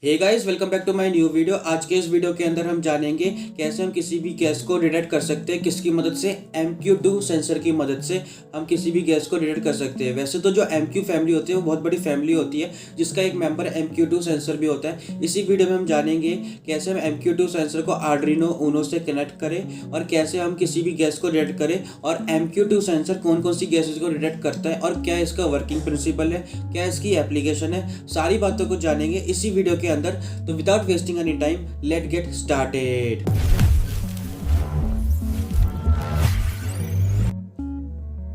Hey guys, welcome back to my new video. आज के इस वीडियो के अंदर हम जानेंगे कैसे हम किसी भी गैस को डिटेक्ट कर सकते हैं। किसकी मदद से? MQ2 सेंसर की मदद से हम किसी भी गैस को डिटेक्ट कर सकते हैं। वैसे तो जो MQ फैमिली होती है वो बहुत बड़ी फैमिली होती है, जिसका एक मेंबर MQ2 सेंसर भी होता है। इसी वीडियो में हम जानेंगे कैसे हम MQ2 सेंसर को आर्डिनो ऊनो से कनेक्ट करें और कैसे हम किसी भी गैस को डिटेक्ट करें, और MQ2 सेंसर कौन कौन सी गैसेज को डिटेक्ट करता है और क्या इसका वर्किंग प्रिंसिपल है, क्या इसकी एप्लीकेशन है। सारी बातों को जानेंगे इसी वीडियो के अंदर। तो without wasting any time, let get started.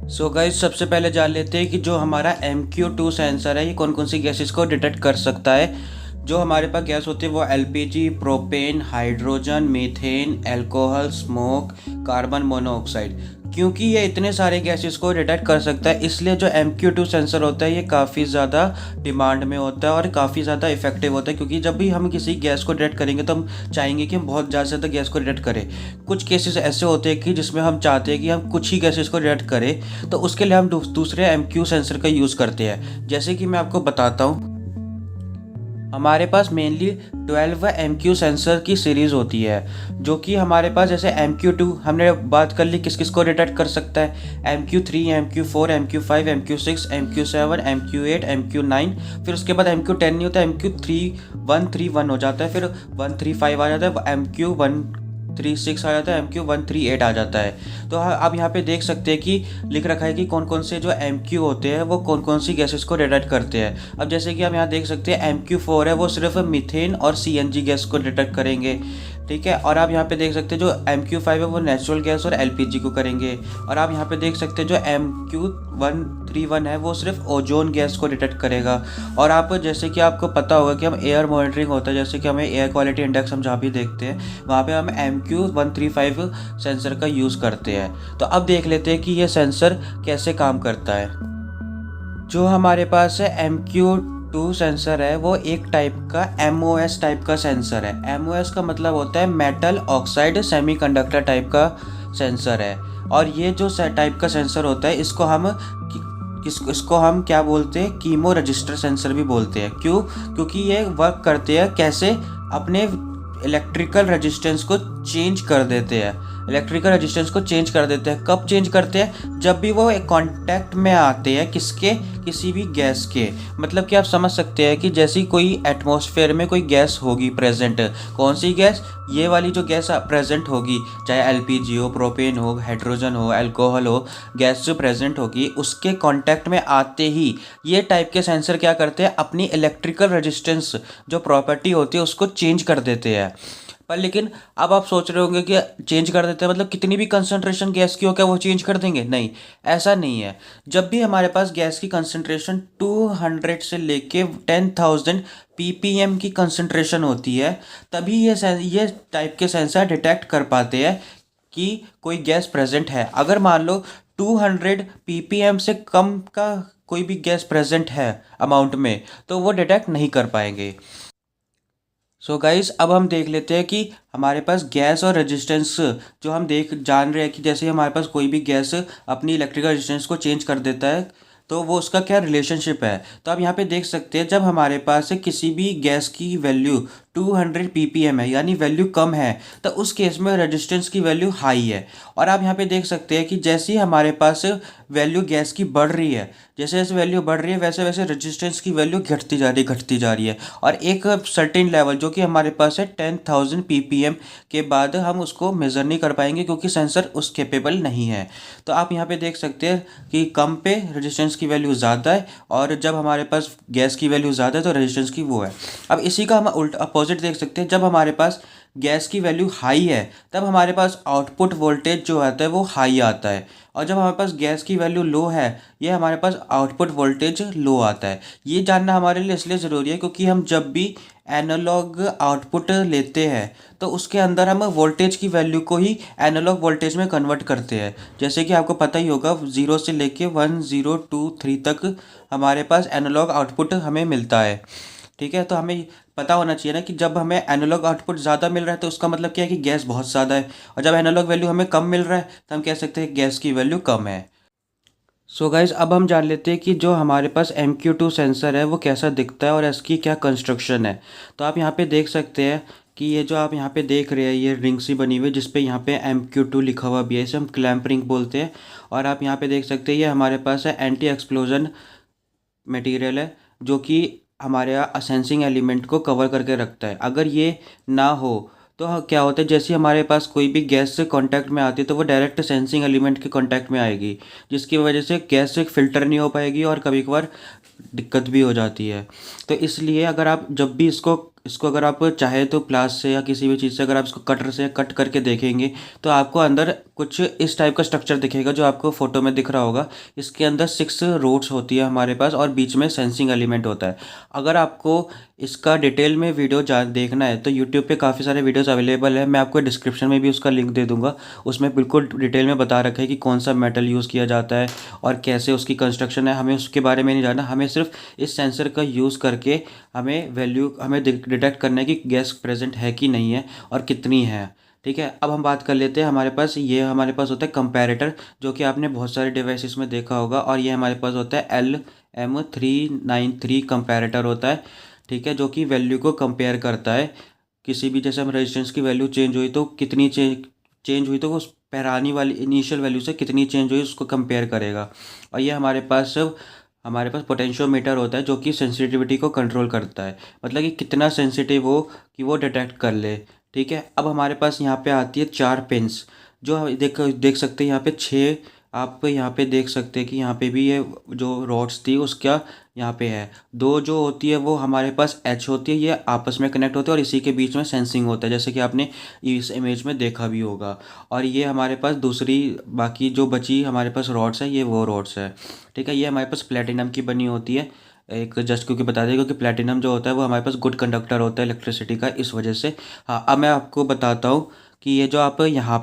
So guys, सबसे पहले जान लेते हैं कि जो हमारा MQ2 सेंसर है ये कौन कौन सी गैसेस को डिटेक्ट कर सकता है। जो हमारे पास गैस होती है वो LPG, propane, hydrogen, methane, alcohol, smoke, carbon monoxide. क्योंकि ये इतने सारे गैसेस को डिटेक्ट कर सकता है, इसलिए जो MQ2 सेंसर होता है ये काफ़ी ज़्यादा डिमांड में होता है और काफ़ी ज़्यादा इफेक्टिव होता है। क्योंकि जब भी हम किसी गैस को डिटेक्ट करेंगे तो हम चाहेंगे कि हम बहुत ज़्यादा से ज़्यादा गैस को डिटेक्ट करें। कुछ केसेस ऐसे होते हैं कि जिसमें हम चाहते हैं कि हम कुछ ही गैसेस को डिटेक्ट करें, तो उसके लिए हम दूसरे MQ सेंसर का यूज़ करते हैं। जैसे कि मैं आपको बताता हूँ, हमारे पास मेनली 12 MQ सेंसर की सीरीज़ होती है। जो कि हमारे पास जैसे MQ2 हमने बात कर ली किस किस को डिटेक्ट कर सकता है। MQ3, MQ4, MQ5, MQ6, MQ7, MQ8, MQ9। फिर उसके बाद MQ10 नहीं होता, MQ131 हो जाता है, फिर 135 आ जाता है, MQ136 आ जाता है, MQ138 आ जाता है। तो आप यहाँ पे देख सकते हैं कि लिख रखा है कि कौन कौन से जो MQ होते हैं वो कौन कौन सी गैसेस को डिटेक्ट करते हैं। अब जैसे कि आप यहाँ देख सकते हैं MQ4 है, वो सिर्फ मीथेन और CNG गैस को डिटेक्ट करेंगे, ठीक है। और आप यहाँ पे देख सकते हैं जो MQ5 है वो नेचुरल गैस और LPG को करेंगे। और आप यहाँ पे देख सकते हैं जो MQ131 है वो सिर्फ ओजोन गैस को डिटेक्ट करेगा। और आप जैसे कि आपको पता होगा कि हम एयर मॉनिटरिंग होता है, जैसे कि हमें एयर क्वालिटी इंडेक्स हम जहाँ भी देखते हैं वहाँ पे हम MQ135 सेंसर का यूज़ करते हैं। तो अब देख लेते हैं कि ये सेंसर कैसे काम करता है। जो हमारे पास है MQ2 सेंसर है वो एक टाइप का MOS टाइप का सेंसर है। MOS का मतलब होता है मेटल ऑक्साइड सेमीकंडक्टर टाइप का सेंसर है। और ये जो टाइप का सेंसर होता है इसको हम क्या बोलते हैं, कीमो रजिस्टर सेंसर भी बोलते हैं। क्यों? क्योंकि ये वर्क करते हैं कैसे, अपने इलेक्ट्रिकल रेजिस्टेंस को चेंज कर देते हैं। इलेक्ट्रिकल रेजिस्टेंस को चेंज कर देते हैं कब चेंज करते हैं? जब भी वो एक कांटेक्ट में आते हैं किसके, किसी भी गैस के। मतलब कि आप समझ सकते हैं कि जैसी कोई एटमॉस्फेयर में कोई गैस होगी प्रेजेंट, कौन सी गैस, ये वाली जो गैस प्रेजेंट होगी, चाहे LPG हो, प्रोपेन हो, हाइड्रोजन हो, अल्कोहल हो, गैस जो प्रेजेंट होगी उसके कांटेक्ट में आते ही ये टाइप के सेंसर क्या करते हैं, अपनी इलेक्ट्रिकल रेजिस्टेंस जो प्रॉपर्टी होती है उसको चेंज कर देते हैं। पर लेकिन अब आप सोच रहे होंगे कि चेंज कर देते हैं मतलब कितनी भी कंसंट्रेशन गैस की हो क्या वो चेंज कर देंगे? नहीं, ऐसा नहीं है। जब भी हमारे पास गैस की कंसंट्रेशन 200 से लेके 10,000 ppm की कंसंट्रेशन होती है, तभी ये टाइप के सेंसर डिटेक्ट कर पाते हैं कि कोई गैस प्रेजेंट है। अगर मान लो 200 ppm से कम का कोई भी गैस प्रेजेंट है अमाउंट में, तो वो डिटेक्ट नहीं कर पाएंगे। सो गाइस, अब हम देख लेते हैं कि हमारे पास गैस और रेजिस्टेंस जो हम जान रहे हैं कि जैसे हमारे पास कोई भी गैस अपनी इलेक्ट्रिकल रेजिस्टेंस को चेंज कर देता है तो वो उसका क्या रिलेशनशिप है। तो आप यहाँ पे देख सकते हैं जब हमारे पास किसी भी गैस की वैल्यू 200 ppm है, यानी वैल्यू कम है, तो उस केस में रेजिस्टेंस की वैल्यू हाई है। और आप यहाँ पे देख सकते हैं कि जैसे ही हमारे पास वैल्यू गैस की बढ़ रही है, जैसे जैसे वैल्यू बढ़ रही है वैसे वैसे रेजिस्टेंस की वैल्यू घटती जा रही है। और एक सर्टेन लेवल जो कि हमारे पास है 10,000 ppm के बाद हम उसको मेज़र नहीं कर पाएंगे क्योंकि सेंसर उस कैपेबल नहीं है। तो आप यहाँ पे देख सकते हैं कि कम पे रेजिस्टेंस की वैल्यू ज़्यादा है, और जब हमारे पास गैस की वैल्यू ज़्यादा है तो रेजिस्टेंस की वो है। अब इसी का हम उल्टा अपोजिट देख सकते हैं, जब हमारे पास गैस की वैल्यू हाई है तब हमारे पास आउटपुट वोल्टेज जो आता है वो हाई आता है, और जब हमारे पास गैस की वैल्यू लो है ये हमारे पास आउटपुट वोल्टेज लो आता है। ये जानना हमारे लिए इसलिए ज़रूरी है क्योंकि हम जब भी एनालॉग आउटपुट लेते हैं तो उसके अंदर हम वोल्टेज की वैल्यू को ही एनालॉग वोल्टेज में कन्वर्ट करते हैं। जैसे कि आपको पता ही होगा 0 से लेके 1023 तक हमारे पास एनालॉग आउटपुट हमें मिलता है, ठीक है। तो हमें पता होना चाहिए ना कि जब हमें एनालॉग आउटपुट ज़्यादा मिल रहा है तो उसका मतलब क्या है कि गैस बहुत ज़्यादा है, और जब एनालॉग वैल्यू हमें कम मिल रहा है तो हम कह सकते हैं गैस की वैल्यू कम है। सो गाइज अब हम जान लेते हैं कि जो हमारे पास MQ2 सेंसर है वो कैसा दिखता है और इसकी क्या कंस्ट्रक्शन है। तो आप यहाँ पे देख सकते हैं कि ये जो आप यहाँ पे देख रहे हैं ये रिंग सी बनी हुई है जिस पे यहाँ पे MQ2 लिखा हुआ भी है, इसे हम क्लैंप रिंग बोलते हैं। और आप यहाँ पे देख सकते हैं ये हमारे पास है एंटी एक्सप्लोजन मटेरियल है जो कि हमारे यहाँ सेंसिंग एलिमेंट को कवर करके रखता है। अगर ये ना हो तो क्या होता है, जैसे हमारे पास कोई भी गैस से कांटेक्ट में आती है तो वो डायरेक्ट सेंसिंग एलिमेंट के कांटेक्ट में आएगी, जिसकी वजह से गैस से फिल्टर नहीं हो पाएगी और कभी कभार दिक्कत भी हो जाती है। तो इसलिए अगर आप जब भी इसको इसको अगर आप चाहे तो प्लास से या किसी भी चीज़ से अगर आप इसको कटर से कट करके देखेंगे तो आपको अंदर कुछ इस टाइप का स्ट्रक्चर दिखेगा जो आपको फोटो में दिख रहा होगा। इसके अंदर 6 रोड्स होती है हमारे पास और बीच में सेंसिंग एलिमेंट होता है। अगर आपको इसका डिटेल में वीडियो देखना है तो यूट्यूब पे काफ़ी सारे वीडियोस अवेलेबल है, मैं आपको डिस्क्रिप्शन में भी उसका लिंक दे दूंगा। उसमें बिल्कुल डिटेल में बता रखा है कि कौन सा मेटल यूज़ किया जाता है और कैसे उसकी कंस्ट्रक्शन है। हमें उसके बारे में नहीं जानना, हमें सिर्फ इस सेंसर का यूज़ करके हमें डिटेक्ट करना है कि गैस प्रेजेंट है कि नहीं है और कितनी है। ठीक है, अब हम बात कर लेते हैं। हमारे पास होता है कंपैरेटर, जो कि आपने बहुत सारे डिवाइसेस में देखा होगा। और ये हमारे पास होता है LM393 कंपैरेटर होता है। ठीक है, जो कि वैल्यू को कंपेयर करता है। किसी भी जैसे हम रेजिस्टेंस की वैल्यू चेंज हुई तो कितनी चेंज हुई तो वो उस पहरानी वाली इनिशियल वैल्यू से कितनी चेंज हुई उसको कंपेयर करेगा। और ये हमारे पास पोटेंशियोमीटर होता है जो कि सेंसिटिविटी को कंट्रोल करता है, मतलब कि कितना सेंसिटिव हो कि वो डिटेक्ट कर ले। ठीक है, अब हमारे पास यहाँ पे आती है 4 पिन्स, जो हम देख देख सकते हैं यहाँ पे 6। आप यहाँ पे देख सकते हैं कि यहाँ पे भी ये जो रॉड्स थी उसका यहाँ पे है। दो जो होती है वो हमारे पास एच होती है, ये आपस में कनेक्ट होते हैं और इसी के बीच में सेंसिंग होता है, जैसे कि आपने इस इमेज में देखा भी होगा। और ये हमारे पास दूसरी बाकी जो बची हमारे पास रॉड्स है, ये वो रॉड्स है। ठीक है, ये हमारे पास प्लेटिनम की बनी होती है। एक जस्ट क्योंकि बता दें, क्योंकि प्लेटिनम जो होता है वो हमारे पास गुड कंडक्टर होता है इलेक्ट्रिसिटी का, इस वजह से। हाँ, अब मैं आपको बताता हूँ कि ये जो आप यहाँ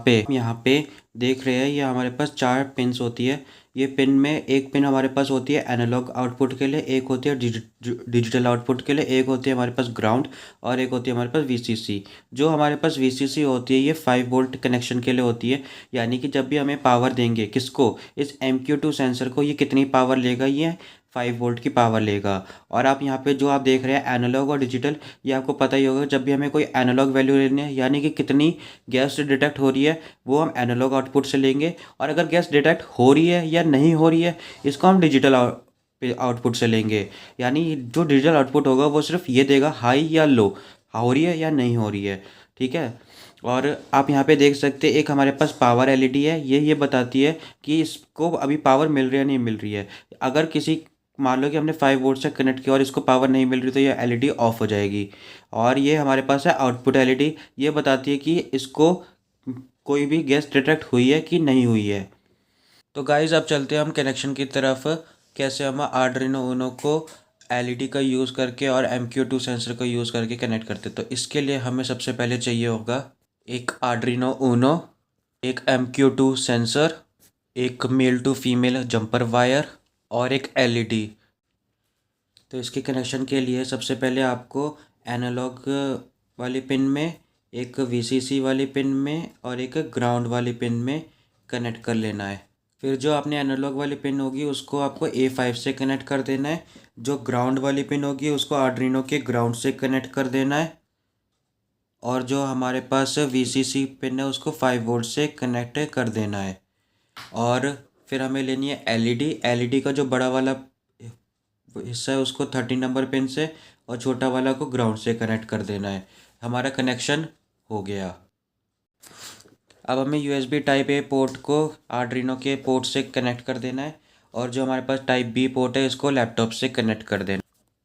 पे देख रहे हैं, ये हमारे पास 4 पिन्स होती है। ये पिन में एक पिन हमारे पास होती है एनालॉग आउटपुट के लिए, एक होती है डिजिटल आउटपुट के लिए, एक होती है हमारे पास ग्राउंड और एक होती है हमारे पास VCC। जो हमारे पास VCC होती है ये 5 वोल्ट कनेक्शन के लिए होती है, यानी कि जब भी हमें पावर देंगे किसको, इस MQ2 सेंसर को, ये कितनी पावर लेगा, ये 5 वोल्ट की पावर लेगा। और आप यहाँ पे जो आप देख रहे हैं एनालॉग और डिजिटल, ये आपको पता ही होगा, जब भी हमें कोई एनालॉग वैल्यू लेनी है यानी कि कितनी गैस डिटेक्ट हो रही है, वो हम एनालॉग आउटपुट से लेंगे। और अगर गैस डिटेक्ट हो रही है या नहीं हो रही है, इसको हम डिजिटल आउटपुट से लेंगे। यानी जो डिजिटल आउटपुट होगा वो सिर्फ ये देगा हाई या लो, हो रही है या नहीं हो रही है। ठीक है, और आप यहाँ पे देख सकते हैं एक हमारे पास पावर LED है, ये बताती है कि इसको अभी पावर मिल रही है नहीं मिल रही है। अगर किसी मान लो कि हमने 5 वोल्ट से कनेक्ट किया और इसको पावर नहीं मिल रही तो ये LED ऑफ हो जाएगी। और ये हमारे पास है आउटपुट LED, ये बताती है कि इसको कोई भी गैस डिटेक्ट हुई है कि नहीं हुई है। तो गाइज अब चलते हैं हम कनेक्शन की तरफ, कैसे हम आर्डिनो यूनो को LED का यूज़ करके और MQ2 सेंसर का यूज़ करके कनेक्ट करते। तो इसके लिए हमें सबसे पहले चाहिए होगा एक आर्डिनो ऊनो, एक MQ2 सेंसर, एक male to female jumper wire और एक LED। तो इसके कनेक्शन के लिए सबसे पहले आपको एनालॉग वाली पिन में, एक VCC वाली पिन में और एक ग्राउंड वाली पिन में कनेक्ट कर लेना है। फिर जो आपने एनालॉग वाली पिन होगी उसको आपको A5 से कनेक्ट कर देना है। जो ग्राउंड वाली पिन होगी उसको आर्डिनो के ग्राउंड से कनेक्ट कर देना है। और जो हमारे पास VCC पिन है उसको 5 वोल्ट से कनेक्ट कर देना है। और फिर हमें लेनी है LED का जो बड़ा वाला हिस्सा है उसको 13 नंबर पिन से और छोटा वाला को ग्राउंड से कनेक्ट कर देना है। हमारा कनेक्शन हो गया। अब हमें USB टाइप A पोर्ट को आर्डिनो के पोर्ट से कनेक्ट कर देना है और जो हमारे पास टाइप B पोर्ट है इसको लैपटॉप से कनेक्ट कर देना।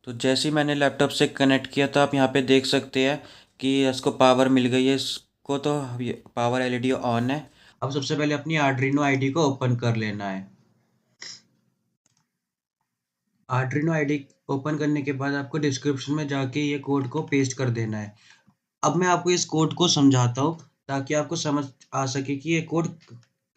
तो जैसे ही मैंने लैपटॉप से कनेक्ट किया तो आप यहाँ पे देख सकते हैं कि इसको पावर मिल गई है, इसको तो पावर LED ऑन है। अब सबसे पहले अपनी आर्डिनो ID को ओपन कर लेना है। आर्डिनो ID ओपन करने के बाद आपको डिस्क्रिप्शन में जाके ये कोड को पेस्ट कर देना है। अब मैं आपको इस कोड को समझाता हूँ ताकि आपको समझ आ सके कि ये कोड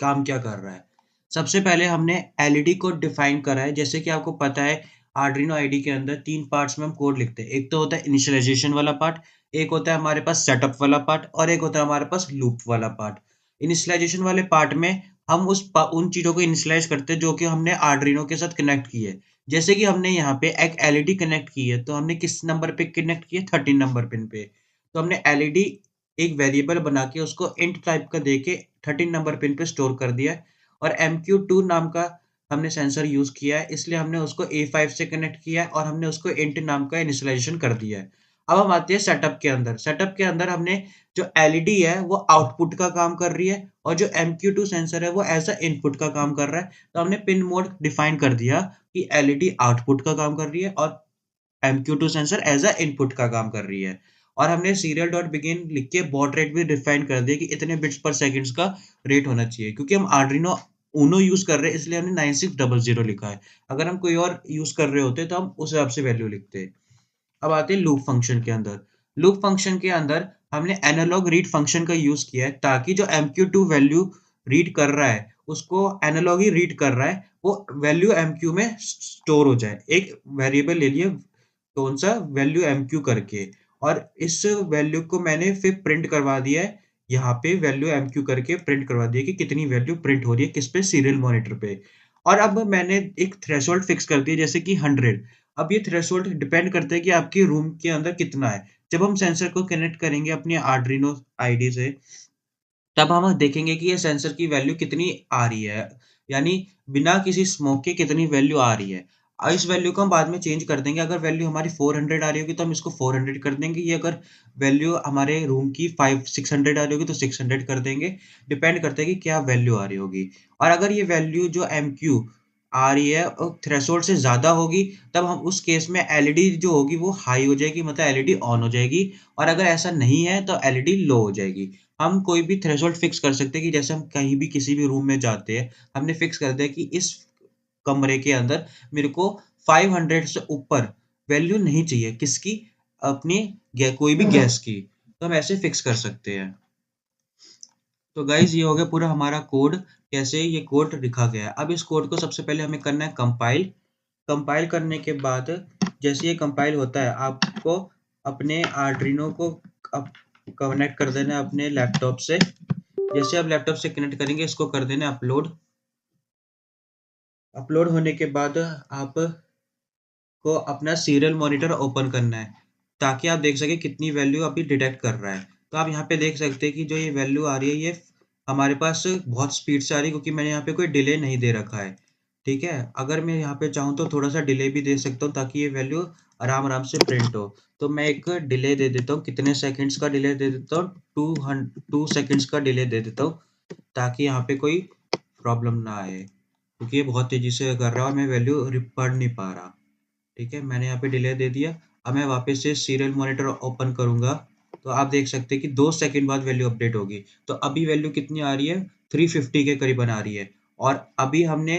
काम क्या कर रहा है। सबसे पहले हमने LED को डिफाइन करा है। जैसे कि आपको पता है आर्डिनो ID के अंदर 3 पार्ट्स में हम कोड लिखते हैं। एक तो होता है इनिशियलाइजेशन वाला पार्ट, एक होता है हमारे पास सेटअप वाला पार्ट और एक होता है हमारे पास लूप वाला पार्ट। इनिशियलाइजेशन वाले पार्ट में हम उन चीज़ों को इनिशियलाइज़ करते हैं जो कि हमने आर्डिनो के साथ कनेक्ट की है। जैसे कि हमने यहाँ पे एक एलईडी कनेक्ट की है, तो हमने किस नंबर पे कनेक्ट की है? 13 नंबर पिन पे। तो हमने एलईडी एक वेरिएबल बना के उसको इंट टाइप का दे के 13 नंबर पिन पे स्टोर कर दिया है और MQ2 नाम का हमने सेंसर यूज़ किया है, इसलिए हमने उसको A5 से कनेक्ट किया है और हमने उसको इंट नाम का इनिशियलाइज़ेशन कर दिया है। अब हम आते हैं सेटअप के अंदर। सेटअप के अंदर हमने जो एलईडी है वो आउटपुट का काम कर रही है और जो MQ2 सेंसर है वो एज़ अ इनपुट का काम कर रहा है। तो हमने पिन मोड डिफाइन कर दिया कि एलईडी आउटपुट का काम कर रही है और MQ2 sensor as a input का काम कर रही है। और हमने सीरियल डॉट बिगिन लिख के बॉड रेट भी डिफाइन कर दिया कि इतने बिट्स पर सेकंड्स का रेट होना चाहिए। क्योंकि हम आर्डिनो यूनो यूज़ कर रहे हैं इसलिए हमने 9600 लिखा है। अगर हम कोई और यूज़ कर रहे होते तो हम उस हिसाब से वैल्यू लिखते। अब आते हैं लूप फंक्शन के अंदर। लूप फंक्शन के अंदर हमने एनालॉग रीड फंक्शन का यूज़ किया है ताकि जो MQ2 वैल्यू रीड कर रहा है, उसको एनालॉग ही रीड कर रहा है, वो वैल्यू MQ में स्टोर हो जाए। एक वेरिएबल ले लिए कौन-सा वैल्यू MQ करके और इस वैल्यू को मैंने फिर प्रिंट करवा दिया है, यहाँ पे वैल्यू MQ करके प्रिंट करवा दिया कि कितनी वैल्यू प्रिंट हो रही है, किस पे सीरियल मॉनिटर पे। और अब मैंने एक थ्रेशोल्ड फिक्स कर दिया जैसे कि 100। अब ये थ्रेशोल्ड डिपेंड करता है कि आपके रूम के अंदर कितना है। जब हम सेंसर को कनेक्ट करेंगे अपनी आर्डिनो आईडी से, तब हम देखेंगे कि ये सेंसर की वैल्यू कितनी आ रही है, यानी बिना किसी स्मोक के कितनी वैल्यू आ रही है। इस वैल्यू को हम बाद में चेंज कर देंगे। अगर वैल्यू हमारी 400 आ रही होगी तो हम इसको 400 कर देंगे। ये अगर वैल्यू हमारे रूम की 600 आ रही होगी तो 600 कर देंगे। डिपेंड करता है कि क्या वैल्यू आ रही होगी। और अगर ये वैल्यू जो MQ आ रही है थ्रेशोल्ड से ज़्यादा होगी, तब हम उस केस में एलईडी जो होगी वो हाई हो जाएगी, मतलब एलईडी ऑन हो जाएगी। और अगर ऐसा नहीं है तो एलईडी लो हो जाएगी। हम कोई भी थ्रेशोल्ड फिक्स कर सकते हैं कि जैसे हम कहीं भी किसी भी रूम में जाते हैं, हमने फिक्स कर दिया कि इस कमरे के अंदर मेरे को 500 से ऊपर वैल्यू नहीं चाहिए। किसकी? अपनी कोई भी गैस की। तो हम ऐसे फिक्स कर सकते हैं। तो गाइज़ ये हो गया पूरा हमारा कोड, कैसे ये कोड लिखा गया है। अब इस कोड को सबसे पहले हमें करना है कंपाइल। कंपाइल करने के बाद जैसे ये कंपाइल होता है, आपको अपने आर्डिनो को अप कनेक्ट कर देना है अपने लैपटॉप से। जैसे आप लैपटॉप से कनेक्ट करेंगे, इसको कर देना अपलोड। अपलोड होने के बाद आपको अपना सीरियल मॉनिटर ओपन करना है, ताकि आप देख सकें कितनी वैल्यू अभी डिटेक्ट कर रहा है। तो आप यहाँ पे देख सकते हैं कि जो ये वैल्यू आ रही है, ये हमारे पास बहुत स्पीड से आ रही है क्योंकि मैंने यहाँ पे कोई डिले नहीं दे रखा है। ठीक है? अगर मैं यहाँ पे चाहूँ तो थोड़ा-सा डिले भी दे सकता हूँ ताकि ये वैल्यू आराम-आराम से प्रिंट हो। तो मैं एक डिले दे देता हूँ, कितने सेकंड्स का डिले दे देता हूँ, 2 सेकंड्स का डिले दे देता हूँ, ताकि यहाँ पे कोई प्रॉब्लम ना आए। क्योंकि ये बहुत तेज़ी से कर रहा है और मैं वैल्यू पढ़ नहीं पा रहा। ठीक है, मैंने यहाँ पे डिले दे दिया। अब मैं वापस से सीरियल मॉनिटर ओपन करूँगा, तो आप देख सकते हैं कि 2 सेकंड बाद वैल्यू अपडेट होगी। तो अभी वैल्यू कितनी आ रही है? 350 के करीबन आ रही है और अभी हमने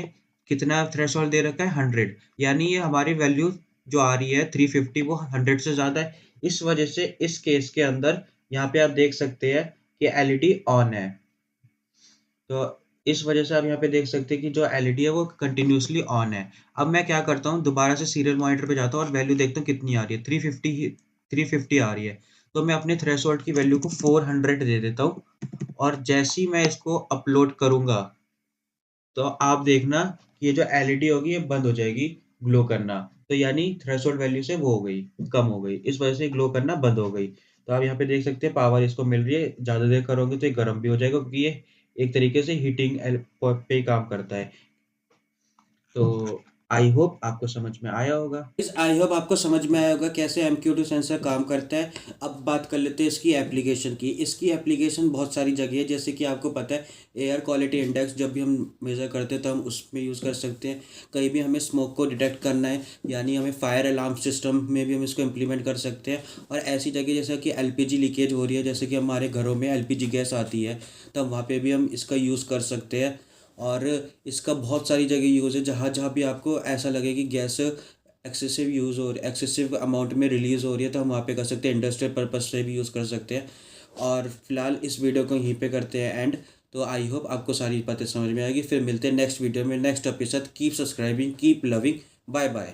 कितना थ्रेशोल्ड दे रखा है? 100, यानी ये हमारी वैल्यू जो आ रही है 350 वो 100 से ज़्यादा है। इस वजह से इस केस के अंदर यहाँ पे आप देख सकते हैं कि एलईडी ऑन है। तो इस वजह से आप यहाँ पे देख सकते हैं कि जो एलईडी है वो कंटिन्यूअसली ऑन है। अब मैं क्या करता हूँ, दोबारा से सीरियल मॉनिटर पे जाता हूँ और वैल्यू देखता हूँ कितनी आ रही है, 350 आ रही है। तो मैं अपने थ्रेशोल्ड की वैल्यू को 400 दे देता हूँ और जैसे ही मैं इसको अपलोड करूँगा, तो आप देखना कि ये जो एलईडी होगी ये बंद हो जाएगी ग्लो करना। तो यानी थ्रेशोल्ड वैल्यू से वो हो गई, कम हो गई। इस वजह से ग्लो करना बंद हो गई। तो आप यहाँ पे देख सकते हैं पावर इसको मिल रही है। ज़्यादा देर करोगे तो ये गर्म भी हो जाएगा क्योंकि ये एक तरीके से हीटिंग पे ही काम करता है। तो आई होप आपको समझ में आया होगा। इस आई होप आपको समझ में आया होगा कैसे MQ2 सेंसर काम करता है। अब बात कर लेते हैं इसकी एप्लीकेशन की। इसकी एप्लीकेशन बहुत सारी जगह है, जैसे कि आपको पता है एयर क्वालिटी इंडेक्स जब भी हम मेज़र करते हैं तो हम उसमें यूज़ कर सकते हैं। कहीं भी हमें स्मोक को डिटेक्ट करना है, यानी हमें फायर अलार्म सिस्टम में भी हम इसको इम्प्लीमेंट कर सकते हैं। और ऐसी जगह जैसे कि LPG लीकेज हो रही है, जैसे कि हमारे घरों में LPG गैस आती है, तब वहाँ पे भी हम इसका यूज़ कर सकते हैं। और इसका बहुत सारी जगह यूज़ है, जहाँ जहाँ भी आपको ऐसा लगे कि गैस एक्सेसिव यूज़ हो रही एक्सेसिव अमाउंट में रिलीज़ हो रही है, तो हम वहाँ पे कर सकते हैं। इंडस्ट्रियल पर्पज़ से भी यूज़ कर सकते हैं। और फिलहाल इस वीडियो को यहीं पे करते हैं एंड। तो आई होप आपको सारी बातें समझ में आएगी। फिर मिलते हैं नेक्स्ट वीडियो में नेक्स्ट टॉपिक के साथ। Keep subscribing, keep loving, bye bye.